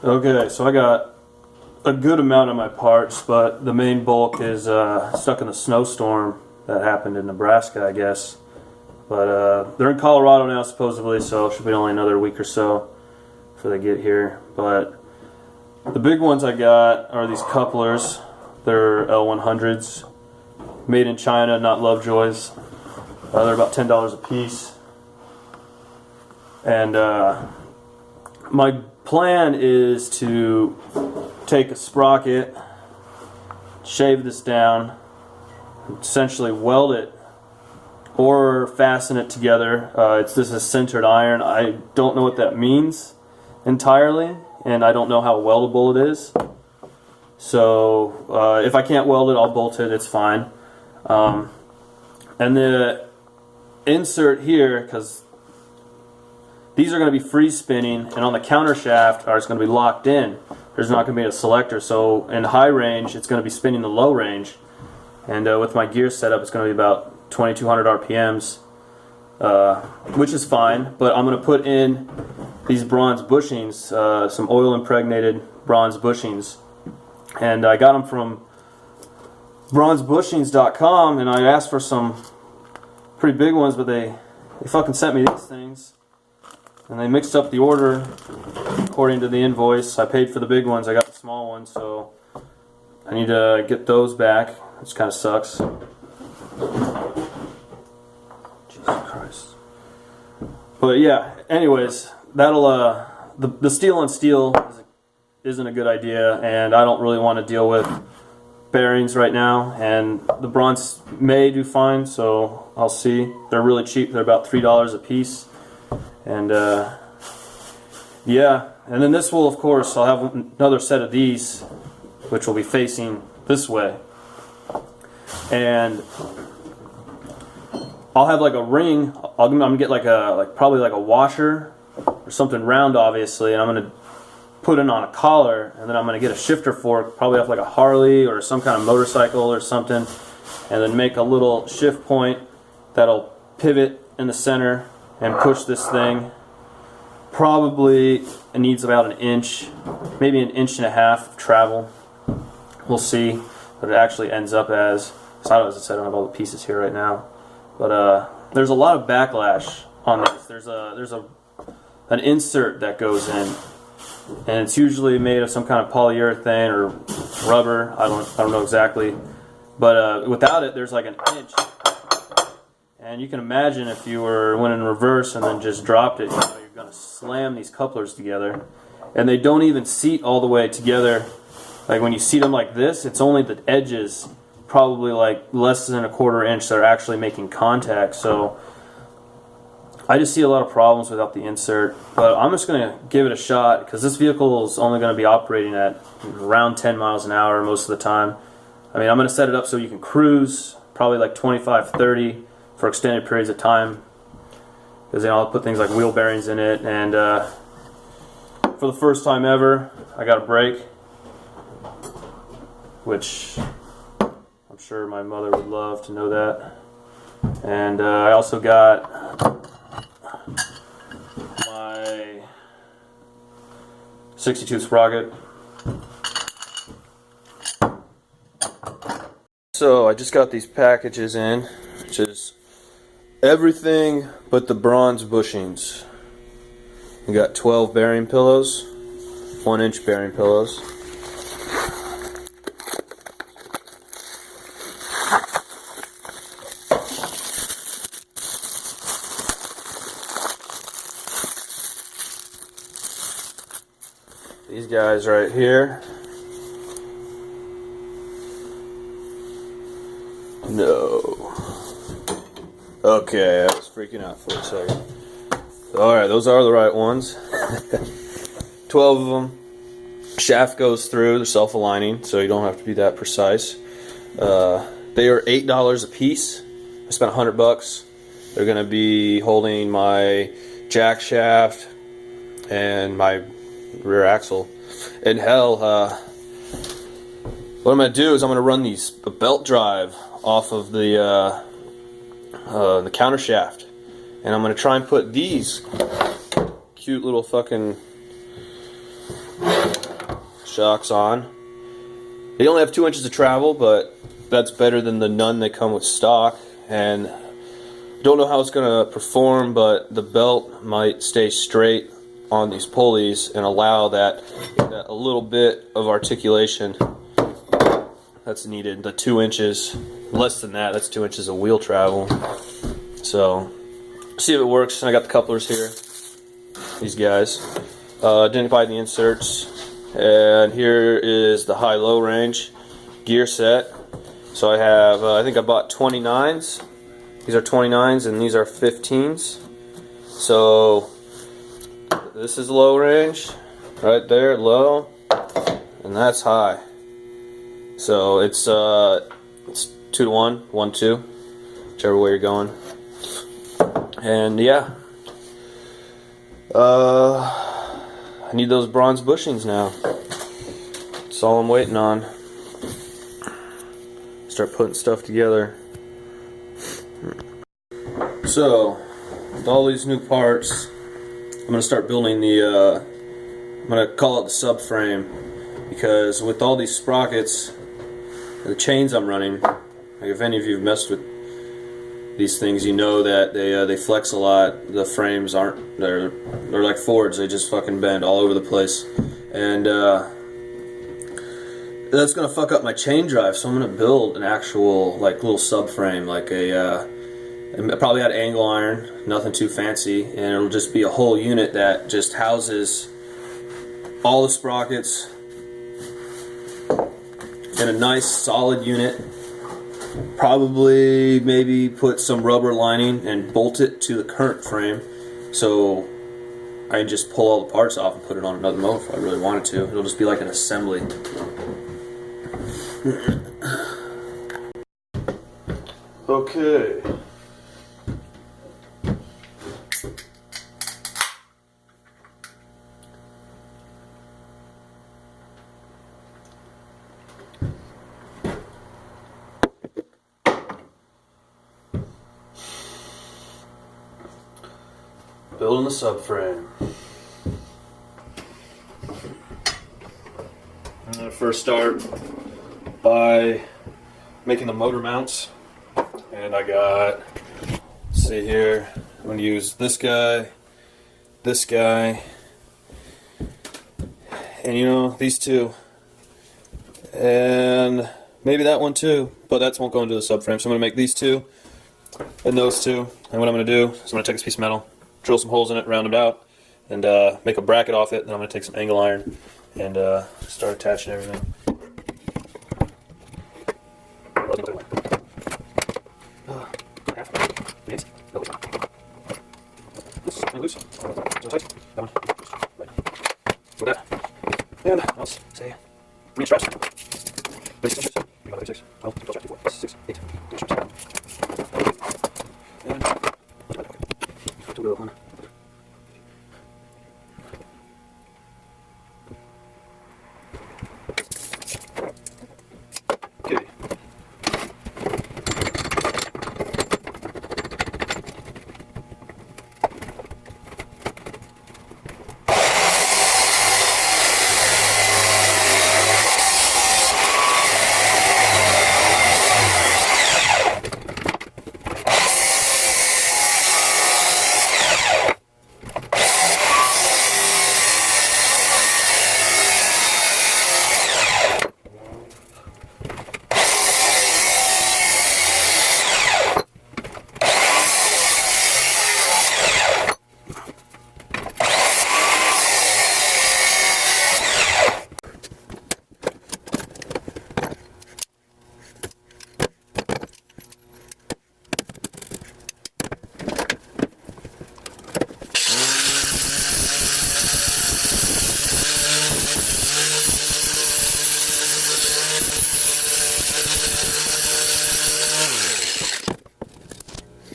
Okay, so I got a good amount of my parts, but the main bulk is stuck in the snowstorm that happened in Nebraska, I guess. But they're in Colorado now, supposedly, so it should be only another week or so before they get here. But the big ones I got are these couplers. They're L100s, made in China, not Lovejoys. They're about $10 a piece. And my plan is to take a sprocket, shave this down, essentially weld it or fasten it together. This is sintered iron. I don't know what that means entirely, and I don't know how weldable it is. So if I can't weld it, I'll bolt it. It's fine. And the insert here, because these are going to be free spinning, and on the counter shaft it's going to be locked in. There's not going to be a selector, so in high range it's going to be spinning the low range, and with my gear setup it's going to be about 2200 RPMs, which is fine. But I'm going to put in these bronze bushings, some oil impregnated bronze bushings, and I got them from bronzebushings.com, and I asked for some pretty big ones, but they fucking sent me these things. And they mixed up the order according to the invoice. I paid for the big ones, I got the small ones, so I need to get those back, which kind of sucks. Jesus Christ. But yeah, anyways, that'll the steel on steel isn't a good idea, and I don't really want to deal with bearings right now, and the bronze may do fine, so I'll see. They're really cheap. They're about $3 a piece. And yeah, and then this will, of course, I'll have another set of these, which will be facing this way, and I'll have like a ring. I'm gonna get probably like a washer or something round, obviously, and I'm gonna put it on a collar, and then I'm gonna get a shifter fork, probably off like a Harley or some kind of motorcycle or something, and then make a little shift point that'll pivot in the center and push this thing. Probably it needs about an inch, maybe an inch and a half of travel. We'll see what it actually ends up as. So as I said, I don't have all the pieces here right now, but there's a lot of backlash on this. There's an insert that goes in, and it's usually made of some kind of polyurethane or rubber. I don't know exactly, but without it, there's like an inch. And you can imagine if you went in reverse and then just dropped it, you're going to slam these couplers together. And they don't even seat all the way together. Like when you seat them like this, it's only the edges, probably like less than a quarter inch, that are actually making contact. So I just see a lot of problems without the insert. But I'm just going to give it a shot, because this vehicle is only going to be operating at around 10 miles an hour most of the time. I mean, I'm going to set it up so you can cruise, probably like 25, 30. For extended periods of time, because I'll put things like wheel bearings in it. And for the first time ever, I got a brake, which I'm sure my mother would love to know that. And I also got my 62 sprocket. So I just got these packages in, which is everything but the bronze bushings. We got 12 bearing pillows, 1-inch bearing pillows. These guys right here. No. Okay, I was freaking out for a second. Alright, those are the right ones. 12 of them. Shaft goes through, they're self-aligning, so you don't have to be that precise. They are $8 a piece. I spent $100. They're going to be holding my jack shaft and my rear axle. And hell, what I'm going to do is I'm going to run a belt drive off of the counter shaft, and I'm going to try and put these cute little fucking shocks on. They only have 2 inches of travel, but that's better than the none that come with stock. And don't know how it's going to perform, but the belt might stay straight on these pulleys and allow that a little bit of articulation that's needed. The 2 inches, less than that, that's 2 inches of wheel travel. So, see if it works. I got the couplers here, these guys. Didn't buy the inserts. And here is the high-low range gear set. So I have, I think I bought 29s. These are 29s and these are 15s. So this is low range, right there, low, and that's high. So it's 2 to 1, 1, 2, whichever way you're going. And yeah, I need those bronze bushings now. That's all I'm waiting on. Start putting stuff together. So, with all these new parts, I'm going to start building the, I'm going to call it the subframe, because with all these sprockets, the chains I'm running, like if any of you have messed with these things, you know that they flex a lot. The frames aren't, they're like Fords, they just fucking bend all over the place. And that's going to fuck up my chain drive, so I'm going to build an actual like little subframe, like I probably add angle iron, nothing too fancy, and it'll just be a whole unit that just houses all the sprockets in a nice solid unit. Probably maybe put some rubber lining and bolt it to the current frame, so I can just pull all the parts off and put it on another mower if I really wanted to. It'll just be like an assembly. Okay. Building the subframe. I'm going to first start by making the motor mounts. And I got, let's see here, I'm going to use this guy, and you know, these two. And maybe that one too, but that won't go into the subframe. So I'm going to make these two and those two. And what I'm going to do is I'm going to take this piece of metal, drill some holes in it, round it out, and make a bracket off it. Then I'm going to take some angle iron and start attaching everything. Loose. Tight. That one. Like that. And let's say 3 straps. 36 inches. 36. Well, 12 straps. 4, 6, 8. 2 straps. And to go on. Okay.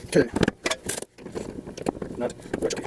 Okay. Nut. Rotate.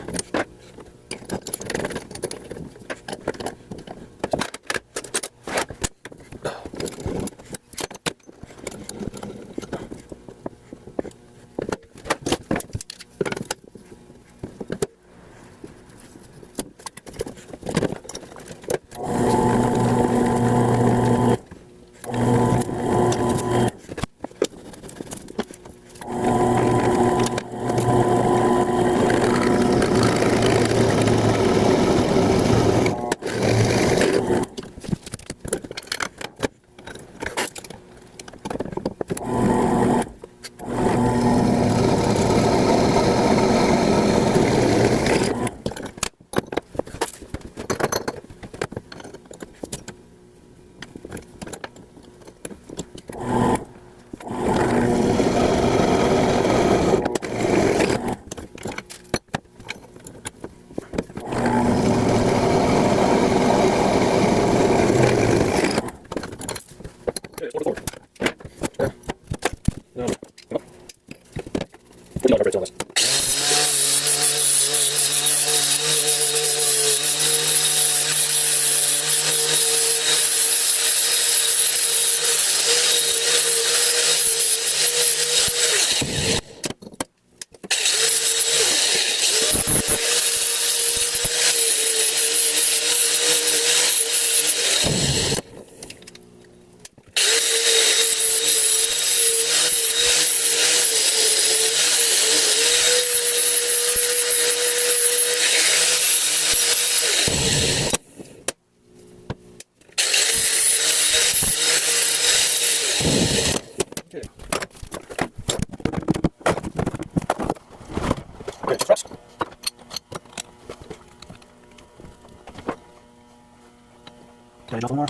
Can I drop one more?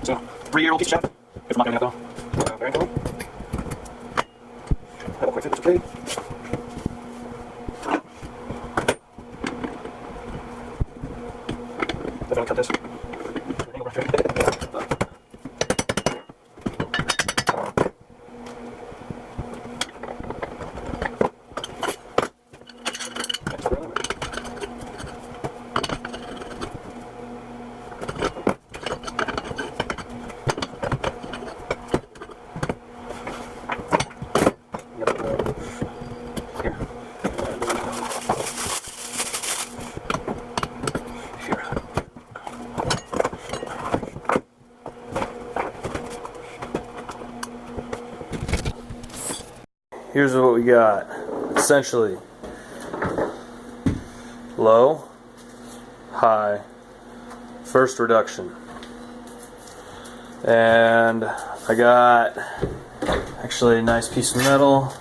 So, 3-year-old piece of shop. If I'm not doing that though. Very cool. That will quite fit, it's okay. Definitely cut this. Here's what we got. Essentially, low, high, first reduction. And I got actually a nice piece of metal.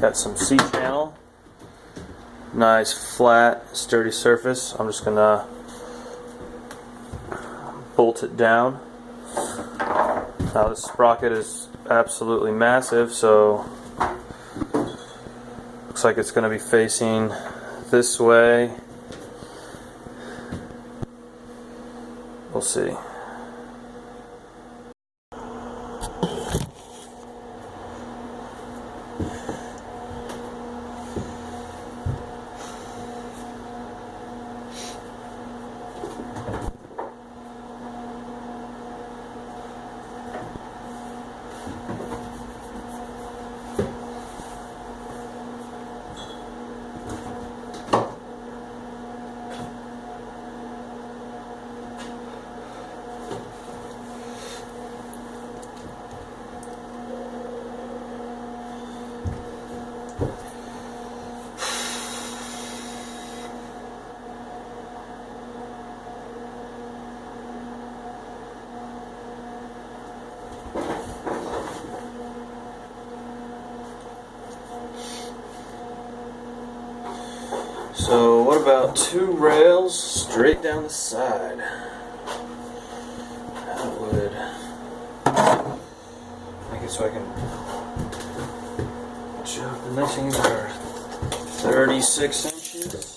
Got some C-channel. Nice, flat, sturdy surface. I'm just gonna bolt it down. Now this sprocket is absolutely massive, so looks like it's going to be facing this way. We'll see. So what about 2 rails straight down the side? That would make it so I can jump. And these things are 36 inches.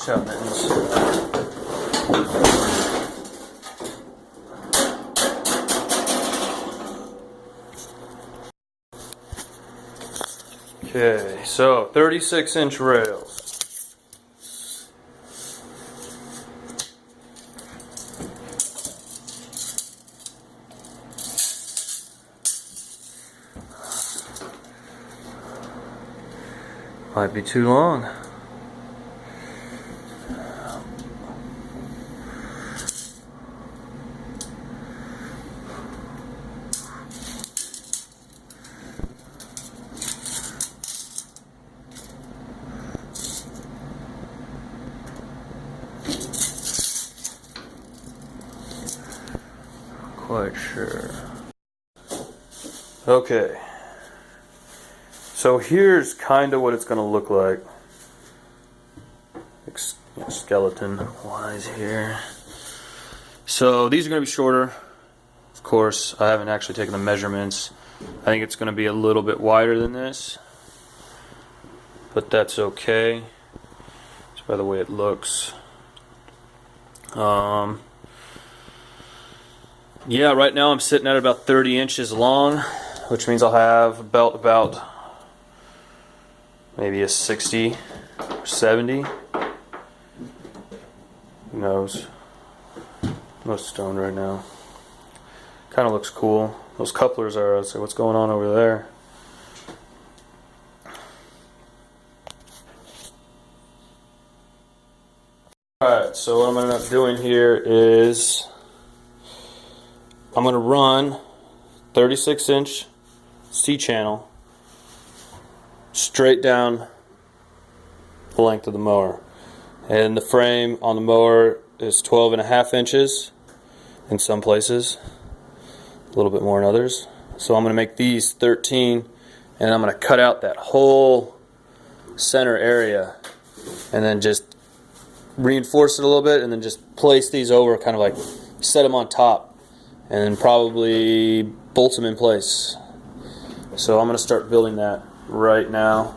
Shove mittens. Okay, so 36-inch rails. Might be too long. Quite sure. Okay. So here's kind of what it's going to look like. Skeleton wise here. So these are going to be shorter. Of course, I haven't actually taken the measurements. I think it's going to be a little bit wider than this, but that's okay. Just by the way it looks. Yeah, right now I'm sitting at about 30 inches long, which means I'll have a belt about maybe a 60 or 70. Who knows? No stone right now. Kind of looks cool. Those couplers are, I was like, what's going on over there? Alright, so what I'm going to end up doing here is I'm going to run 36-inch C-channel straight down the length of the mower. And the frame on the mower is 12.5 inches in some places, a little bit more in others. So I'm going to make these 13, and I'm going to cut out that whole center area and then just reinforce it a little bit and then just place these over, kind of like set them on top, and then probably bolt them in place. So I'm going to start building that right now.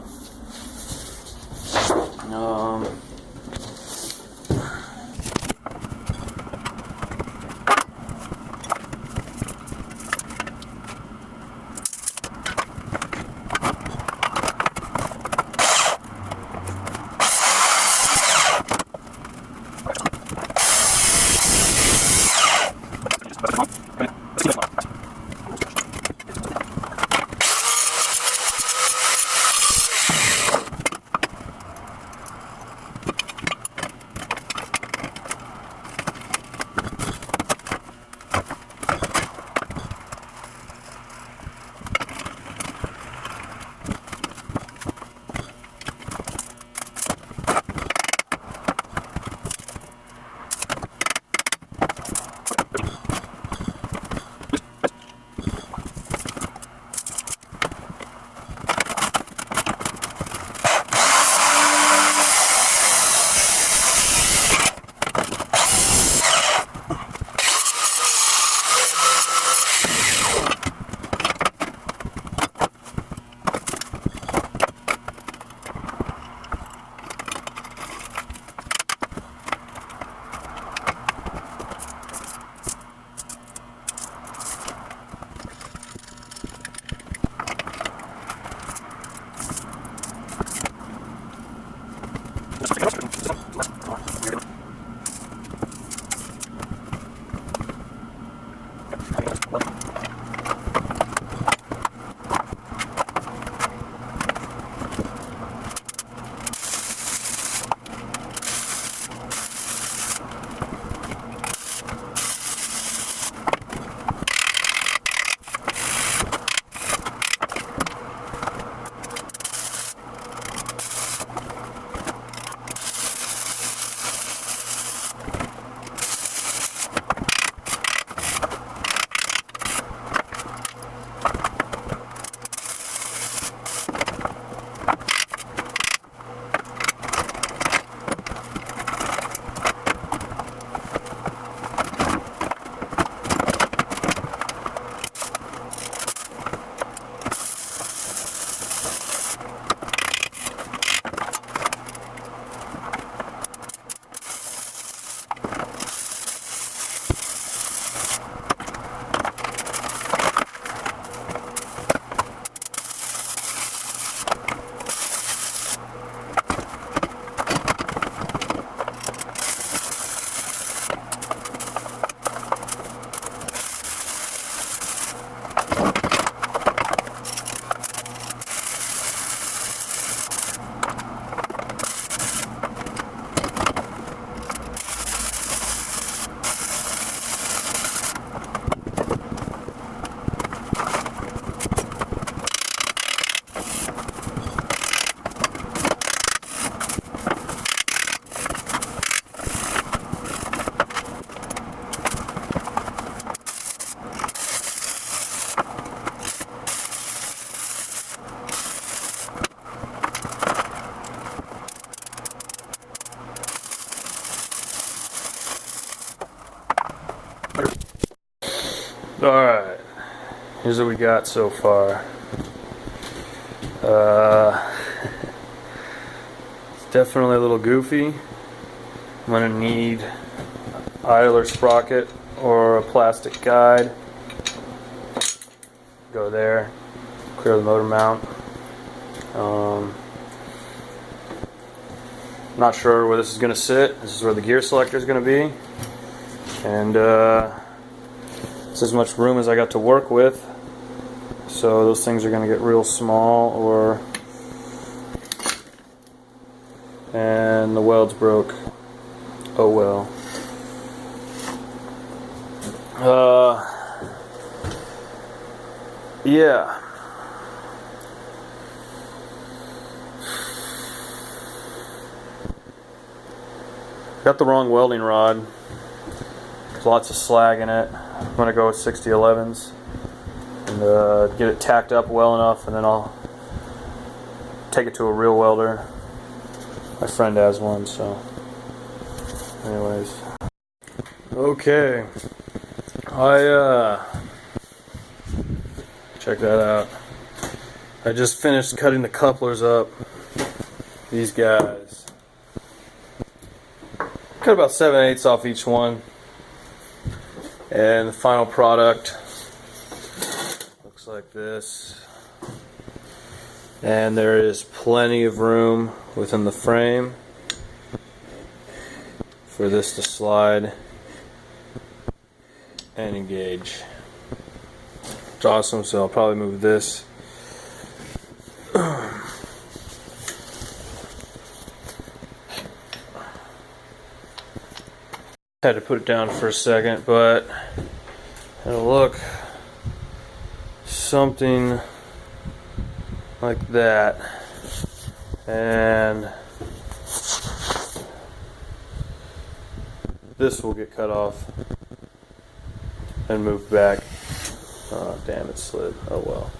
Alright, here's what we got so far. It's definitely a little goofy. I'm gonna need idler sprocket or a plastic guide. Go there, clear the motor mount. Not sure where this is gonna sit. This is where the gear selector is gonna be, and it's as much room as I got to work with. So those things are gonna get real small, and the weld's broke. Oh well. Yeah. Got the wrong welding rod. There's lots of slag in it. I'm gonna go with 6011s and get it tacked up well enough, and then I'll take it to a real welder. My friend has one, so anyways. Okay. Check that out. I just finished cutting the couplers up. These guys. Cut about 7/8 off each one. And the final product looks like this. And there is plenty of room within the frame for this to slide and engage. It's awesome, so I'll probably move this. Had to put it down for a second, but it'll look something like that. And this will get cut off and moved back. Oh, damn, it slid. Oh well.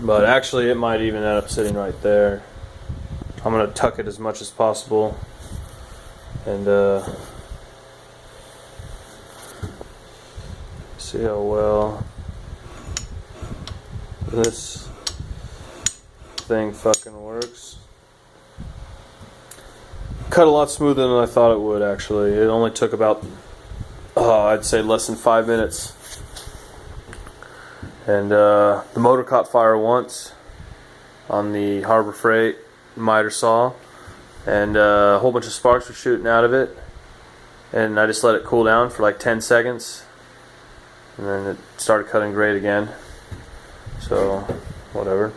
But actually, it might even end up sitting right there. I'm going to tuck it as much as possible. And see how well this thing fucking works. Cut a lot smoother than I thought it would, actually. It only took about, I'd say less than 5 minutes. And the motor caught fire once on the Harbor Freight miter saw, and a whole bunch of sparks were shooting out of it, and I just let it cool down for like 10 seconds, and then it started cutting great again. So whatever.